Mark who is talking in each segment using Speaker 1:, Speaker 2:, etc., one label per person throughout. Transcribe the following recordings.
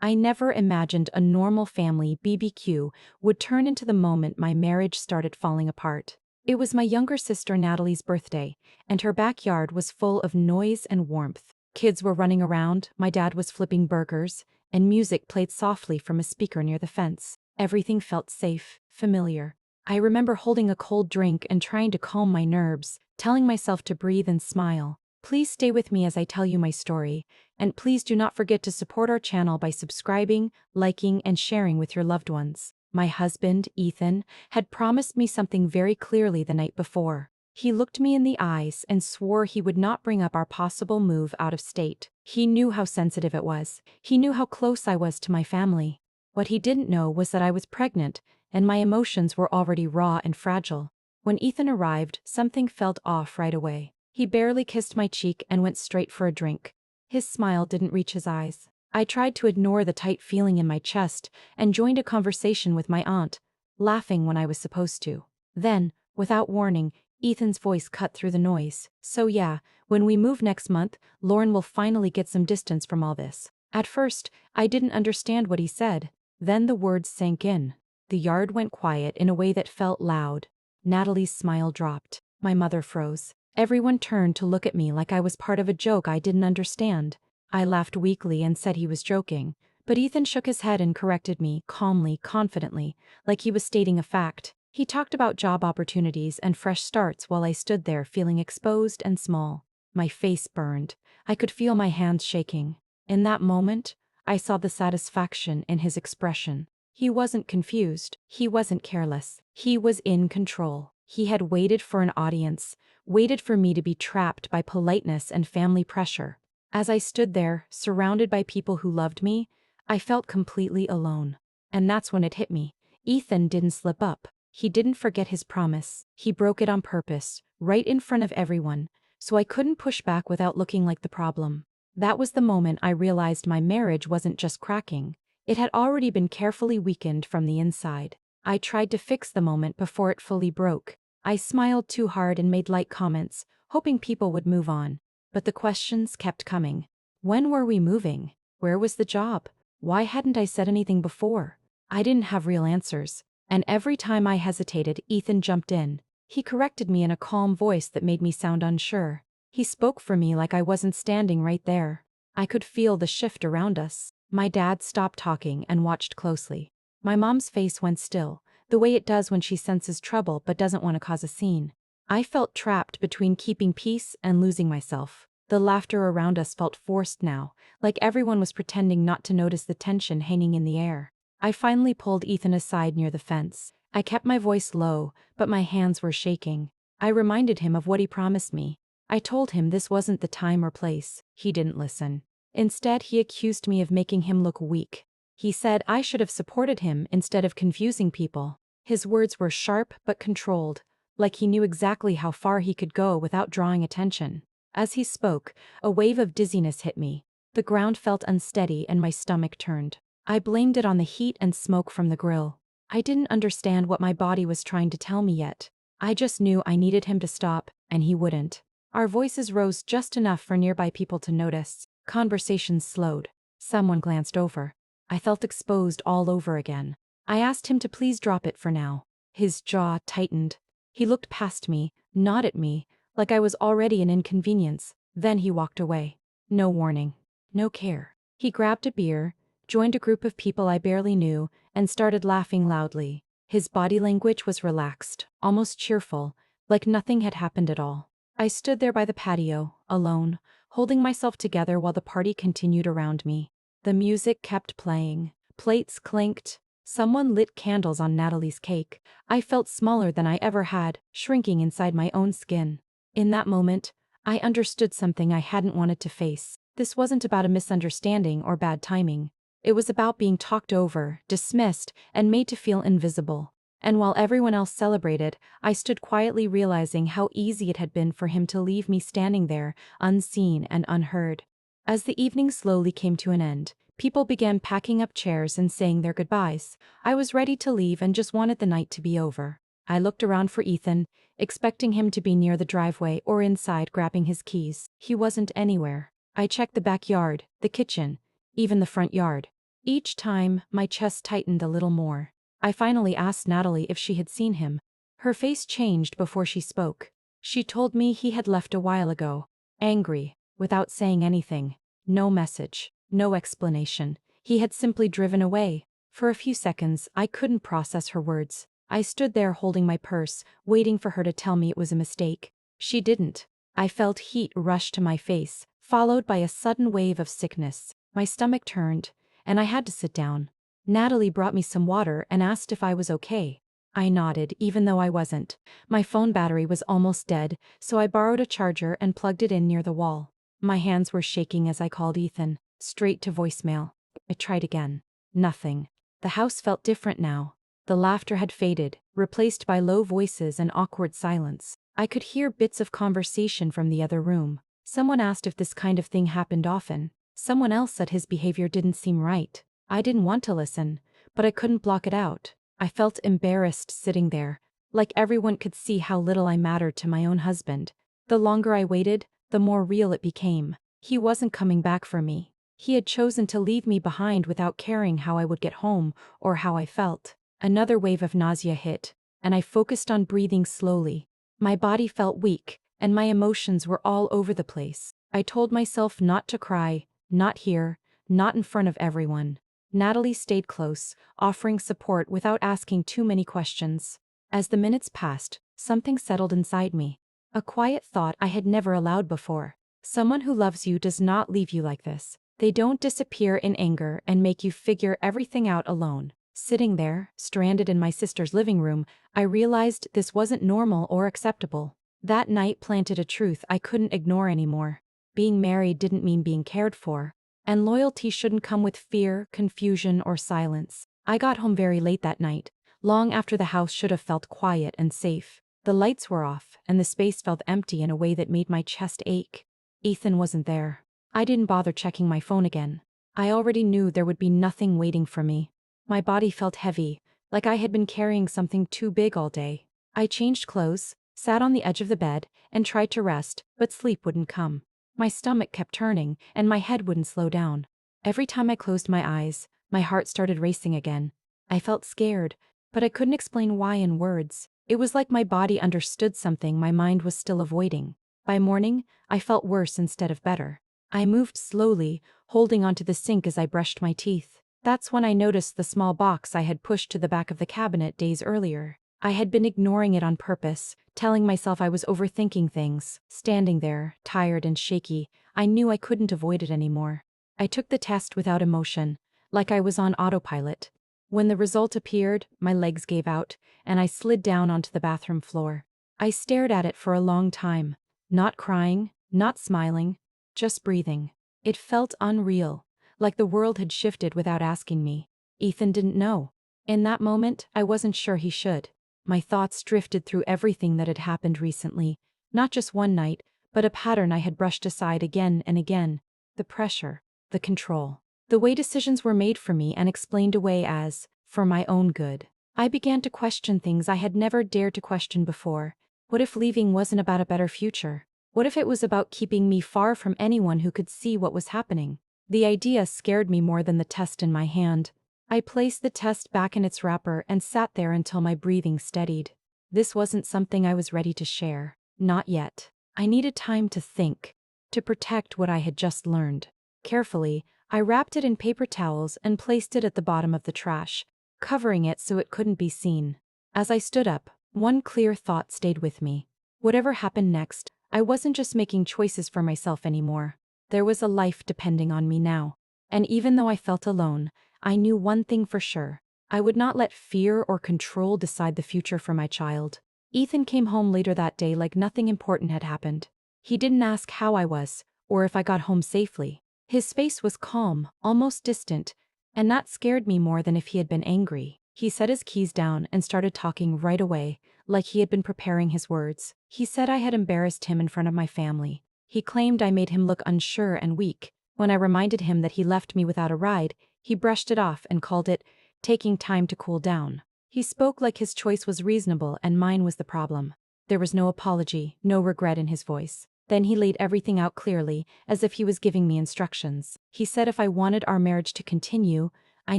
Speaker 1: I never imagined a normal family BBQ would turn into the moment my marriage started falling apart. It was my younger sister Natalie's birthday, and her backyard was full of noise and warmth. Kids were running around, my dad was flipping burgers, and music played softly from a speaker near the fence. Everything felt safe, familiar. I remember holding a cold drink and trying to calm my nerves, telling myself to breathe and smile. Please stay with me as I tell you my story, and please do not forget to support our channel by subscribing, liking, and sharing with your loved ones. My husband, Ethan, had promised me something very clearly the night before. He looked me in the eyes and swore he would not bring up our possible move out of state. He knew how sensitive it was. He knew how close I was to my family. What he didn't know was that I was pregnant, and my emotions were already raw and fragile. When Ethan arrived, something felt off right away. He barely kissed my cheek and went straight for a drink. His smile didn't reach his eyes. I tried to ignore the tight feeling in my chest and joined a conversation with my aunt, laughing when I was supposed to. Then, without warning, Ethan's voice cut through the noise. So yeah, when we move next month, Lauren will finally get some distance from all this. At first, I didn't understand what he said. Then the words sank in. The yard went quiet in a way that felt loud. Natalie's smile dropped. My mother froze. Everyone turned to look at me like I was part of a joke I didn't understand. I laughed weakly and said he was joking, but Ethan shook his head and corrected me, calmly, confidently, like he was stating a fact. He talked about job opportunities and fresh starts while I stood there feeling exposed and small. My face burned. I could feel my hands shaking. In that moment, I saw the satisfaction in his expression. He wasn't confused. He wasn't careless. He was in control. He had waited for an audience, waited for me to be trapped by politeness and family pressure. As I stood there, surrounded by people who loved me, I felt completely alone. And that's when it hit me. Ethan didn't slip up. He didn't forget his promise. He broke it on purpose, right in front of everyone, so I couldn't push back without looking like the problem. That was the moment I realized my marriage wasn't just cracking. It had already been carefully weakened from the inside. I tried to fix the moment before it fully broke. I smiled too hard and made light comments, hoping people would move on. But the questions kept coming. When were we moving? Where was the job? Why hadn't I said anything before? I didn't have real answers. And every time I hesitated, Ethan jumped in. He corrected me in a calm voice that made me sound unsure. He spoke for me like I wasn't standing right there. I could feel the shift around us. My dad stopped talking and watched closely. My mom's face went still, the way it does when she senses trouble but doesn't want to cause a scene. I felt trapped between keeping peace and losing myself. The laughter around us felt forced now, like everyone was pretending not to notice the tension hanging in the air. I finally pulled Ethan aside near the fence. I kept my voice low, but my hands were shaking. I reminded him of what he promised me. I told him this wasn't the time or place. He didn't listen. Instead, he accused me of making him look weak. He said I should have supported him instead of confusing people. His words were sharp but controlled, like he knew exactly how far he could go without drawing attention. As he spoke, a wave of dizziness hit me. The ground felt unsteady and my stomach turned. I blamed it on the heat and smoke from the grill. I didn't understand what my body was trying to tell me yet. I just knew I needed him to stop, and he wouldn't. Our voices rose just enough for nearby people to notice. Conversations slowed. Someone glanced over. I felt exposed all over again. I asked him to please drop it for now. His jaw tightened. He looked past me, not at me, like I was already an inconvenience. Then he walked away. No warning. No care. He grabbed a beer, joined a group of people I barely knew, and started laughing loudly. His body language was relaxed, almost cheerful, like nothing had happened at all. I stood there by the patio, alone, holding myself together while the party continued around me. The music kept playing. Plates clinked. Someone lit candles on Natalie's cake. I felt smaller than I ever had, shrinking inside my own skin. In that moment, I understood something I hadn't wanted to face. This wasn't about a misunderstanding or bad timing. It was about being talked over, dismissed, and made to feel invisible. And while everyone else celebrated, I stood quietly realizing how easy it had been for him to leave me standing there, unseen and unheard. As the evening slowly came to an end, people began packing up chairs and saying their goodbyes. I was ready to leave and just wanted the night to be over. I looked around for Ethan, expecting him to be near the driveway or inside grabbing his keys. He wasn't anywhere. I checked the backyard, the kitchen, even the front yard. Each time, my chest tightened a little more. I finally asked Natalie if she had seen him. Her face changed before she spoke. She told me he had left a while ago. Angry, without saying anything. No message, no explanation. He had simply driven away. For a few seconds, I couldn't process her words. I stood there holding my purse, waiting for her to tell me it was a mistake. She didn't. I felt heat rush to my face, followed by a sudden wave of sickness. My stomach turned, and I had to sit down. Natalie brought me some water and asked if I was okay. I nodded, even though I wasn't. My phone battery was almost dead, so I borrowed a charger and plugged it in near the wall. My hands were shaking as I called Ethan, straight to voicemail. I tried again. Nothing. The house felt different now. The laughter had faded, replaced by low voices and awkward silence. I could hear bits of conversation from the other room. Someone asked if this kind of thing happened often. Someone else said his behavior didn't seem right. I didn't want to listen, but I couldn't block it out. I felt embarrassed sitting there, like everyone could see how little I mattered to my own husband. The longer I waited, the more real it became. He wasn't coming back for me. He had chosen to leave me behind without caring how I would get home or how I felt. Another wave of nausea hit, and I focused on breathing slowly. My body felt weak, and my emotions were all over the place. I told myself not to cry, not here, not in front of everyone. Natalie stayed close, offering support without asking too many questions. As the minutes passed, something settled inside me. A quiet thought I had never allowed before. Someone who loves you does not leave you like this. They don't disappear in anger and make you figure everything out alone. Sitting there, stranded in my sister's living room, I realized this wasn't normal or acceptable. That night planted a truth I couldn't ignore anymore. Being married didn't mean being cared for. And loyalty shouldn't come with fear, confusion, or silence. I got home very late that night, long after the house should have felt quiet and safe. The lights were off, and the space felt empty in a way that made my chest ache. Ethan wasn't there. I didn't bother checking my phone again. I already knew there would be nothing waiting for me. My body felt heavy, like I had been carrying something too big all day. I changed clothes, sat on the edge of the bed, and tried to rest, but sleep wouldn't come. My stomach kept turning, and my head wouldn't slow down. Every time I closed my eyes, my heart started racing again. I felt scared, but I couldn't explain why in words. It was like my body understood something my mind was still avoiding. By morning, I felt worse instead of better. I moved slowly, holding onto the sink as I brushed my teeth. That's when I noticed the small box I had pushed to the back of the cabinet days earlier. I had been ignoring it on purpose, telling myself I was overthinking things. Standing there, tired and shaky, I knew I couldn't avoid it anymore. I took the test without emotion, like I was on autopilot. When the result appeared, my legs gave out, and I slid down onto the bathroom floor. I stared at it for a long time, not crying, not smiling, just breathing. It felt unreal, like the world had shifted without asking me. Ethan didn't know. In that moment, I wasn't sure he should. My thoughts drifted through everything that had happened recently, not just one night, but a pattern I had brushed aside again and again. The pressure, the control, the way decisions were made for me and explained away as, for my own good. I began to question things I had never dared to question before. What if leaving wasn't about a better future? What if it was about keeping me far from anyone who could see what was happening? The idea scared me more than the test in my hand. I placed the test back in its wrapper and sat there until my breathing steadied. This wasn't something I was ready to share. Not yet. I needed time to think, to protect what I had just learned. Carefully, I wrapped it in paper towels and placed it at the bottom of the trash, covering it so it couldn't be seen. As I stood up, one clear thought stayed with me. Whatever happened next, I wasn't just making choices for myself anymore. There was a life depending on me now. And even though I felt alone, I knew one thing for sure. I would not let fear or control decide the future for my child. Ethan came home later that day like nothing important had happened. He didn't ask how I was, or if I got home safely. His face was calm, almost distant, and that scared me more than if he had been angry. He set his keys down and started talking right away, like he had been preparing his words. He said I had embarrassed him in front of my family. He claimed I made him look unsure and weak. When I reminded him that he left me without a ride, he brushed it off and called it taking time to cool down. He spoke like his choice was reasonable and mine was the problem. There was no apology, no regret in his voice. Then he laid everything out clearly, as if he was giving me instructions. He said if I wanted our marriage to continue, I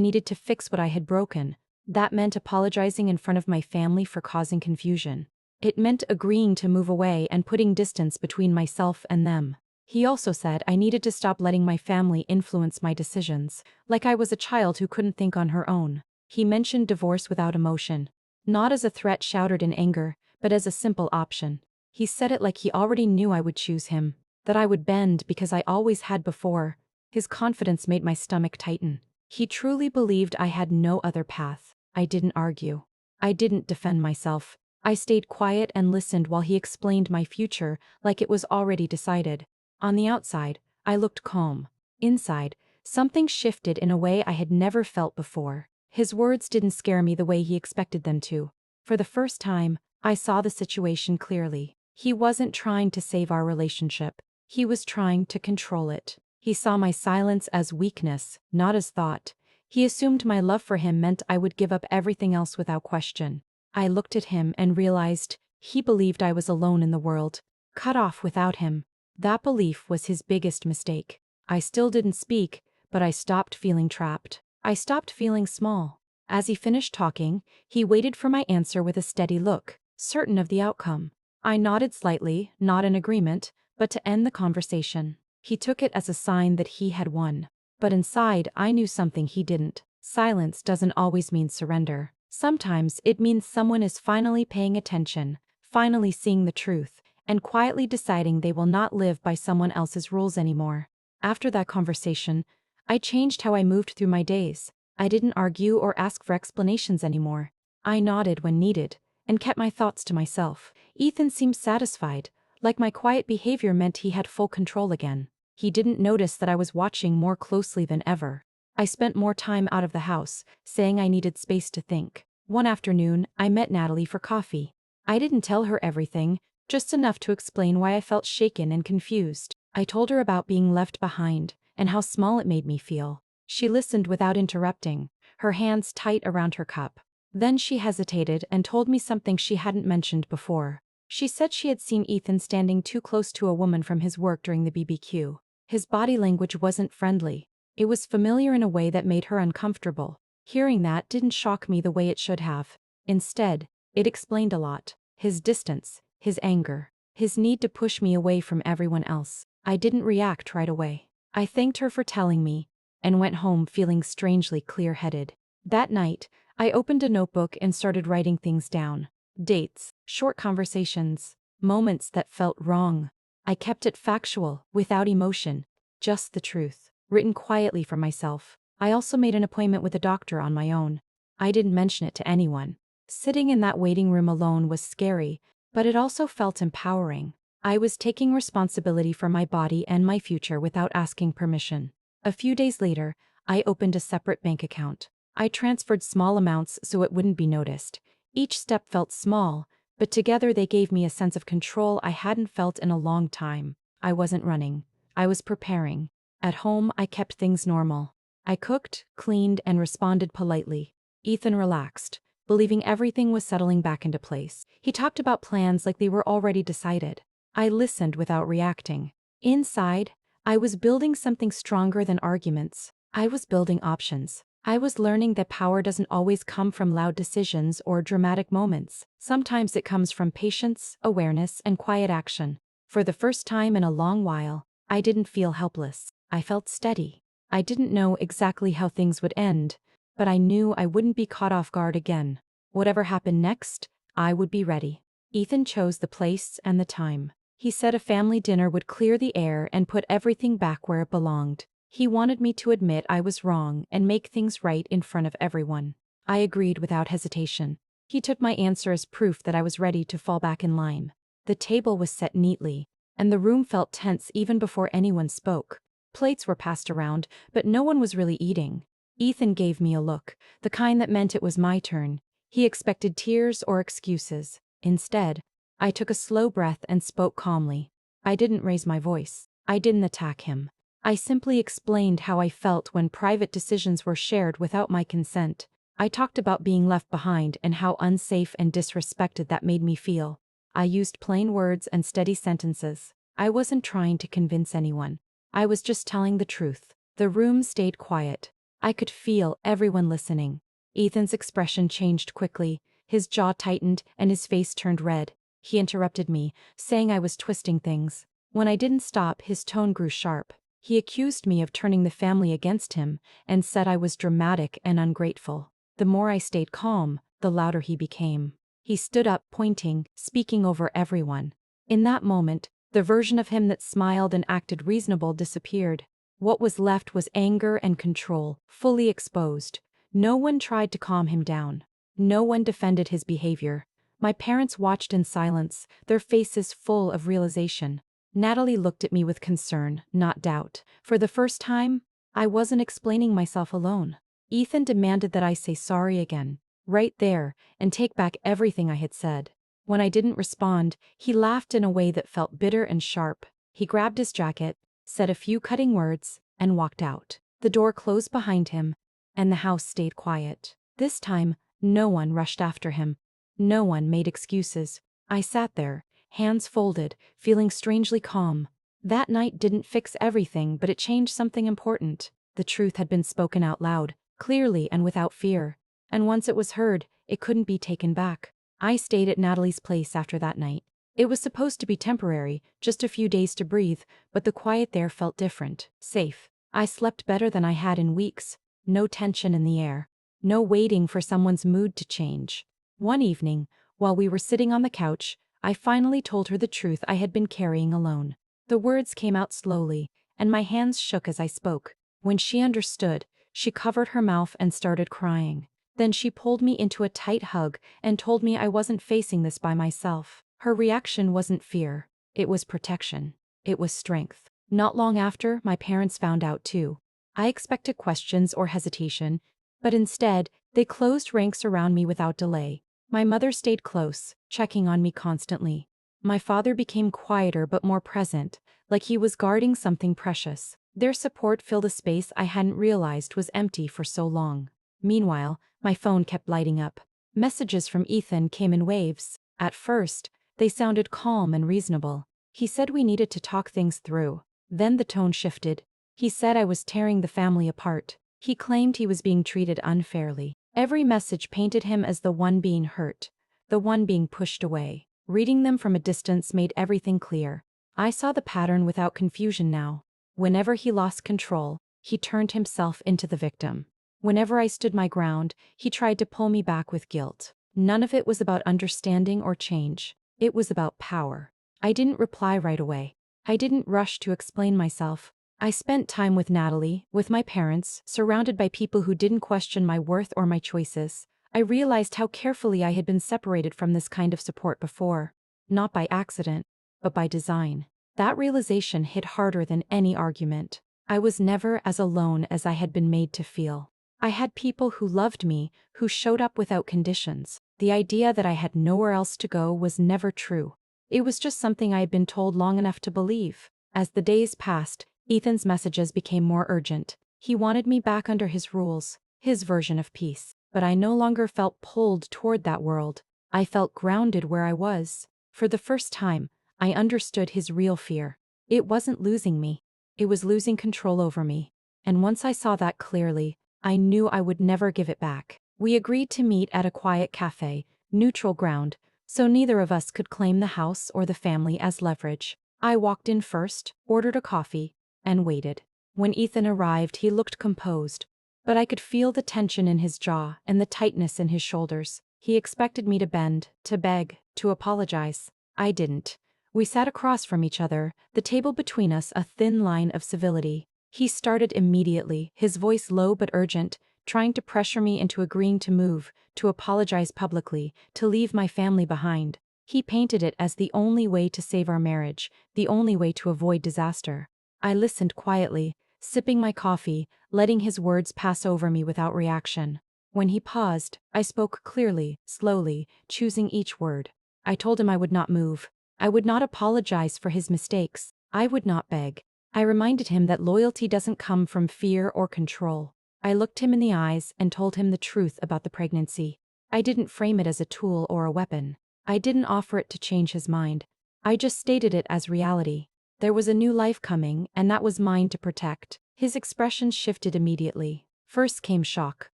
Speaker 1: needed to fix what I had broken. That meant apologizing in front of my family for causing confusion. It meant agreeing to move away and putting distance between myself and them. He also said I needed to stop letting my family influence my decisions, like I was a child who couldn't think on her own. He mentioned divorce without emotion. Not as a threat shouted in anger, but as a simple option. He said it like he already knew I would choose him, that I would bend because I always had before. His confidence made my stomach tighten. He truly believed I had no other path. I didn't argue. I didn't defend myself. I stayed quiet and listened while he explained my future like it was already decided. On the outside, I looked calm. Inside, something shifted in a way I had never felt before. His words didn't scare me the way he expected them to. For the first time, I saw the situation clearly. He wasn't trying to save our relationship. He was trying to control it. He saw my silence as weakness, not as thought. He assumed my love for him meant I would give up everything else without question. I looked at him and realized he believed I was alone in the world, cut off without him. That belief was his biggest mistake. I still didn't speak, but I stopped feeling trapped. I stopped feeling small. As he finished talking, he waited for my answer with a steady look, certain of the outcome. I nodded slightly, not in agreement, but to end the conversation. He took it as a sign that he had won. But inside, I knew something he didn't. Silence doesn't always mean surrender. Sometimes it means someone is finally paying attention, finally seeing the truth, and quietly deciding they will not live by someone else's rules anymore. After that conversation, I changed how I moved through my days. I didn't argue or ask for explanations anymore. I nodded when needed, and kept my thoughts to myself. Ethan seemed satisfied, like my quiet behavior meant he had full control again. He didn't notice that I was watching more closely than ever. I spent more time out of the house, saying I needed space to think. One afternoon, I met Natalie for coffee. I didn't tell her everything, just enough to explain why I felt shaken and confused. I told her about being left behind, and how small it made me feel. She listened without interrupting, her hands tight around her cup. Then she hesitated and told me something she hadn't mentioned before. She said she had seen Ethan standing too close to a woman from his work during the BBQ. His body language wasn't friendly. It was familiar in a way that made her uncomfortable. Hearing that didn't shock me the way it should have. Instead, it explained a lot. His distance, his anger, his need to push me away from everyone else. I didn't react right away. I thanked her for telling me, and went home feeling strangely clear-headed. That night, I opened a notebook and started writing things down. Dates, short conversations, moments that felt wrong. I kept it factual, without emotion, just the truth, written quietly for myself. I also made an appointment with a doctor on my own. I didn't mention it to anyone. Sitting in that waiting room alone was scary, but it also felt empowering. I was taking responsibility for my body and my future without asking permission. A few days later, I opened a separate bank account. I transferred small amounts so it wouldn't be noticed. Each step felt small, but together they gave me a sense of control I hadn't felt in a long time. I wasn't running. I was preparing. At home, I kept things normal. I cooked, cleaned, and responded politely. Ethan relaxed, believing everything was settling back into place. He talked about plans like they were already decided. I listened without reacting. Inside, I was building something stronger than arguments. I was building options. I was learning that power doesn't always come from loud decisions or dramatic moments. Sometimes it comes from patience, awareness, and quiet action. For the first time in a long while, I didn't feel helpless. I felt steady. I didn't know exactly how things would end, but I knew I wouldn't be caught off guard again. Whatever happened next, I would be ready. Ethan chose the place and the time. He said a family dinner would clear the air and put everything back where it belonged. He wanted me to admit I was wrong and make things right in front of everyone. I agreed without hesitation. He took my answer as proof that I was ready to fall back in line. The table was set neatly, and the room felt tense even before anyone spoke. Plates were passed around, but no one was really eating. Ethan gave me a look, the kind that meant it was my turn. He expected tears or excuses. Instead, I took a slow breath and spoke calmly. I didn't raise my voice. I didn't attack him. I simply explained how I felt when private decisions were shared without my consent. I talked about being left behind and how unsafe and disrespected that made me feel. I used plain words and steady sentences. I wasn't trying to convince anyone. I was just telling the truth. The room stayed quiet. I could feel everyone listening. Ethan's expression changed quickly. His jaw tightened and his face turned red. He interrupted me, saying I was twisting things. When I didn't stop, his tone grew sharp. He accused me of turning the family against him and said I was dramatic and ungrateful. The more I stayed calm, the louder he became. He stood up, pointing, speaking over everyone. In that moment, the version of him that smiled and acted reasonable disappeared. What was left was anger and control, fully exposed. No one tried to calm him down. No one defended his behavior. My parents watched in silence, their faces full of realization. Natalie looked at me with concern, not doubt. For the first time, I wasn't explaining myself alone. Ethan demanded that I say sorry again, right there, and take back everything I had said. When I didn't respond, he laughed in a way that felt bitter and sharp. He grabbed his jacket, said a few cutting words, and walked out. The door closed behind him, and the house stayed quiet. This time, no one rushed after him. No one made excuses. I sat there, hands folded, feeling strangely calm. That night didn't fix everything, but it changed something important. The truth had been spoken out loud, clearly and without fear. And once it was heard, it couldn't be taken back. I stayed at Natalie's place after that night. It was supposed to be temporary, just a few days to breathe, but the quiet there felt different, safe. I slept better than I had in weeks. No tension in the air. No waiting for someone's mood to change. One evening, while we were sitting on the couch, I finally told her the truth I had been carrying alone. The words came out slowly, and my hands shook as I spoke. When she understood, she covered her mouth and started crying. Then she pulled me into a tight hug and told me I wasn't facing this by myself. Her reaction wasn't fear. It was protection. It was strength. Not long after, my parents found out too. I expected questions or hesitation, but instead, they closed ranks around me without delay. My mother stayed close, checking on me constantly. My father became quieter but more present, like he was guarding something precious. Their support filled a space I hadn't realized was empty for so long. Meanwhile, my phone kept lighting up. Messages from Ethan came in waves. At first, they sounded calm and reasonable. He said we needed to talk things through. Then the tone shifted. He said I was tearing the family apart. He claimed he was being treated unfairly. Every message painted him as the one being hurt, the one being pushed away. Reading them from a distance made everything clear. I saw the pattern without confusion now. Whenever he lost control, he turned himself into the victim. Whenever I stood my ground, he tried to pull me back with guilt. None of it was about understanding or change. It was about power. I didn't reply right away. I didn't rush to explain myself. I spent time with Natalie, with my parents, surrounded by people who didn't question my worth or my choices. I realized how carefully I had been separated from this kind of support before. Not by accident, but by design. That realization hit harder than any argument. I was never as alone as I had been made to feel. I had people who loved me, who showed up without conditions. The idea that I had nowhere else to go was never true. It was just something I had been told long enough to believe. As the days passed, Ethan's messages became more urgent. He wanted me back under his rules, his version of peace. But I no longer felt pulled toward that world. I felt grounded where I was. For the first time, I understood his real fear. It wasn't losing me. It was losing control over me. And once I saw that clearly, I knew I would never give it back. We agreed to meet at a quiet cafe, neutral ground, so neither of us could claim the house or the family as leverage. I walked in first, ordered a coffee, and waited. When Ethan arrived, he looked composed, but I could feel the tension in his jaw and the tightness in his shoulders. He expected me to bend, to beg, to apologize. I didn't. We sat across from each other, the table between us a thin line of civility. He started immediately, his voice low but urgent, trying to pressure me into agreeing to move, to apologize publicly, to leave my family behind. He painted it as the only way to save our marriage, the only way to avoid disaster. I listened quietly, sipping my coffee, letting his words pass over me without reaction. When he paused, I spoke clearly, slowly, choosing each word. I told him I would not move. I would not apologize for his mistakes. I would not beg. I reminded him that loyalty doesn't come from fear or control. I looked him in the eyes and told him the truth about the pregnancy. I didn't frame it as a tool or a weapon. I didn't offer it to change his mind. I just stated it as reality. There was a new life coming, and that was mine to protect. His expression shifted immediately. First came shock,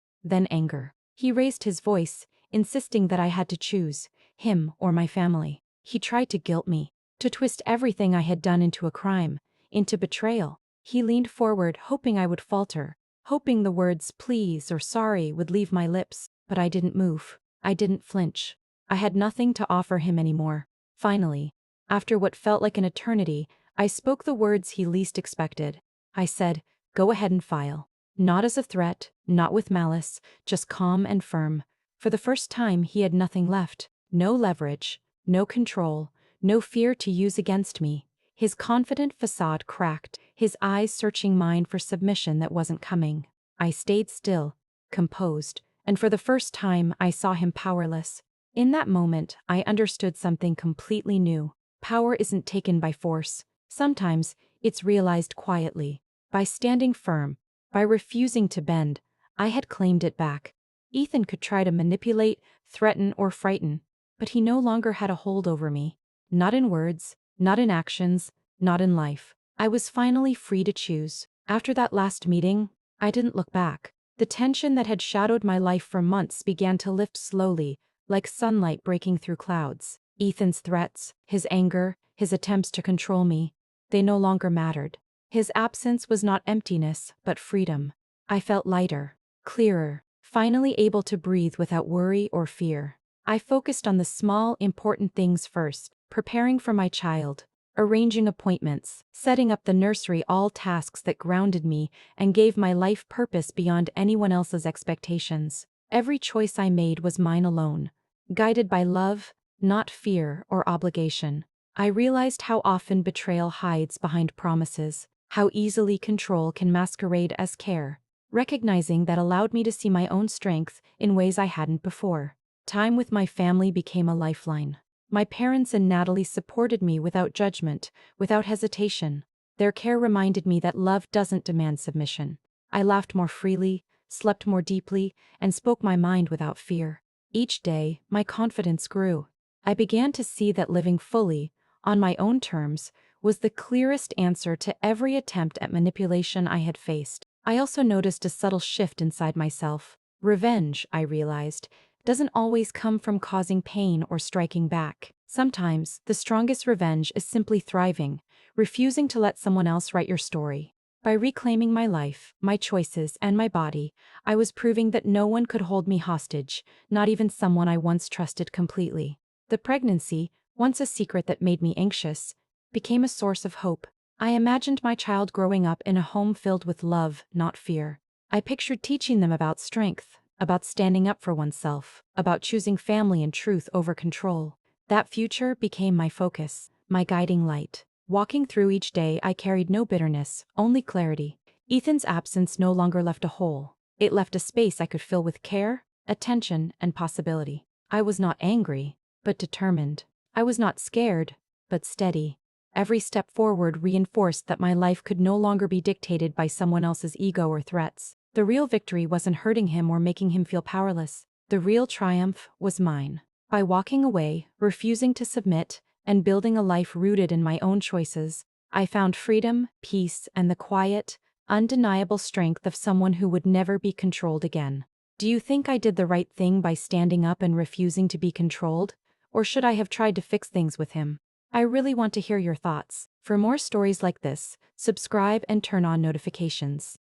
Speaker 1: then anger. He raised his voice, insisting that I had to choose him or my family. He tried to guilt me, to twist everything I had done into a crime, into betrayal. He leaned forward, hoping I would falter, hoping the words please or sorry would leave my lips, but I didn't move. I didn't flinch. I had nothing to offer him anymore. Finally, after what felt like an eternity, I spoke the words he least expected. I said, "Go ahead and file." Not as a threat, not with malice, just calm and firm. For the first time, he had nothing left. No leverage, no control, no fear to use against me. His confident facade cracked, his eyes searching mine for submission that wasn't coming. I stayed still, composed, and for the first time I saw him powerless. In that moment, I understood something completely new. Power isn't taken by force. Sometimes, it's realized quietly. By standing firm, by refusing to bend, I had claimed it back. Ethan could try to manipulate, threaten, or frighten, but he no longer had a hold over me. Not in words, not in actions, not in life. I was finally free to choose. After that last meeting, I didn't look back. The tension that had shadowed my life for months began to lift slowly, like sunlight breaking through clouds. Ethan's threats, his anger, his attempts to control me, they no longer mattered. His absence was not emptiness, but freedom. I felt lighter, clearer, finally able to breathe without worry or fear. I focused on the small, important things first, preparing for my child, arranging appointments, setting up the nursery, all tasks that grounded me and gave my life purpose beyond anyone else's expectations. Every choice I made was mine alone, guided by love, not fear or obligation. I realized how often betrayal hides behind promises, how easily control can masquerade as care. Recognizing that allowed me to see my own strength in ways I hadn't before. Time with my family became a lifeline. My parents and Natalie supported me without judgment, without hesitation. Their care reminded me that love doesn't demand submission. I laughed more freely, slept more deeply, and spoke my mind without fear. Each day, my confidence grew. I began to see that living fully, on my own terms, was the clearest answer to every attempt at manipulation I had faced. I also noticed a subtle shift inside myself. Revenge, I realized, doesn't always come from causing pain or striking back. Sometimes, the strongest revenge is simply thriving, refusing to let someone else write your story. By reclaiming my life, my choices, and my body, I was proving that no one could hold me hostage, not even someone I once trusted completely. The pregnancy, once a secret that made me anxious, became a source of hope. I imagined my child growing up in a home filled with love, not fear. I pictured teaching them about strength, about standing up for oneself, about choosing family and truth over control. That future became my focus, my guiding light. Walking through each day, I carried no bitterness, only clarity. Ethan's absence no longer left a hole. It left a space I could fill with care, attention, and possibility. I was not angry, but determined. I was not scared, but steady. Every step forward reinforced that my life could no longer be dictated by someone else's ego or threats. The real victory wasn't hurting him or making him feel powerless. The real triumph was mine. By walking away, refusing to submit, and building a life rooted in my own choices, I found freedom, peace, and the quiet, undeniable strength of someone who would never be controlled again. Do you think I did the right thing by standing up and refusing to be controlled? Or should I have tried to fix things with him? I really want to hear your thoughts. For more stories like this, subscribe and turn on notifications.